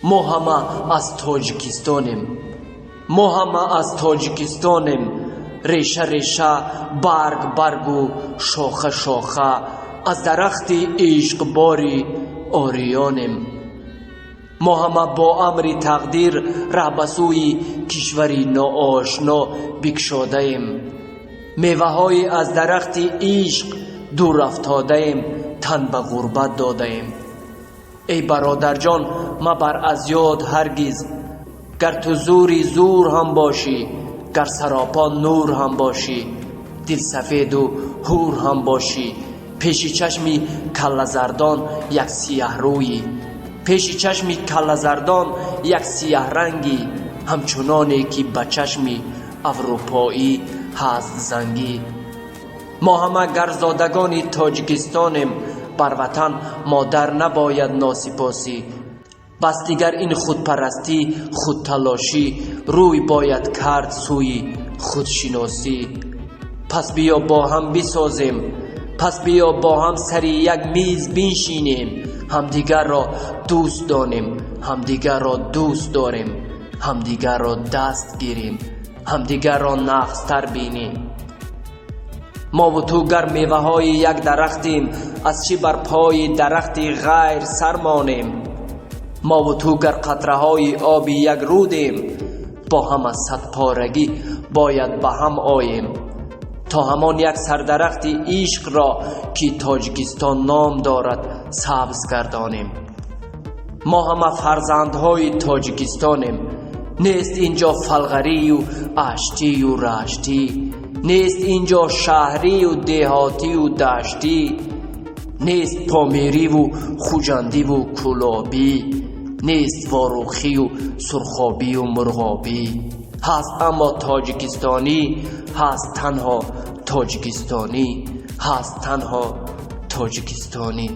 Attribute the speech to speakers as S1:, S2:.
S1: ما همه از تاجیکستانیم، ما همه از تاجیکستانیم. ریشه ریشه، برگ برگ و شاخه شاخه، از درخت عشق باری آریانیم. ما همه با امر تقدیر ره به سوی کشوری ناآشنا بگشاده ایم. میوه های از درخت عشق دور افتاده ایم، تن به غربت داده ایم. ای برادر جان مبر از یاد هرگز، گر تو زوری زور هم باشی، گر سراپا نور هم باشی، دل سفید و حور هم باشی، پیش چشمی کله زردان یک سیاه رویی، پیش چشمی کله زردان یک سیاه رنگی، همچنانی که به چشمی اروپایی هست زنگی. ما همه گرزادگان تاجیکستانیم، بر وطن مادر نباید ناسپاسی. بس دیگر این خودپرستی خودتلاشی، روی باید کرد سوی خودشناسی. پس بیا با هم بسازیم، پس بیا با هم سر یک میز بنشینیم، همدیگر را دوست دانیم، همدیگر را دوست داریم، همدیگر را دست گیریم، همدیگر را نقص‌تر بینیم. ما و تو گر میوه های یک درختیم، از چی بر پای درخت غیر سر مانیم؟ ما و تو گر قطره های آب یک رودیم، با هم از صد پارگی باید به هم آییم، تا همان یک سردرخت عشق را که تاجیکستان نام دارد سبز گردانیم. ما همه فرزندهای تاجیکستانیم، نیست اینجا فلغری و اشتی و رشتی، نیست اینجا شهری و دهاتی و دشتی، نیست پامیری و خوجندی و کلابی، نیست واروخی و سرخابی و مرغابی. هست اما تاجیکستانی، هست تنها تاجیکستانی، هست تنها تاجیکستانی.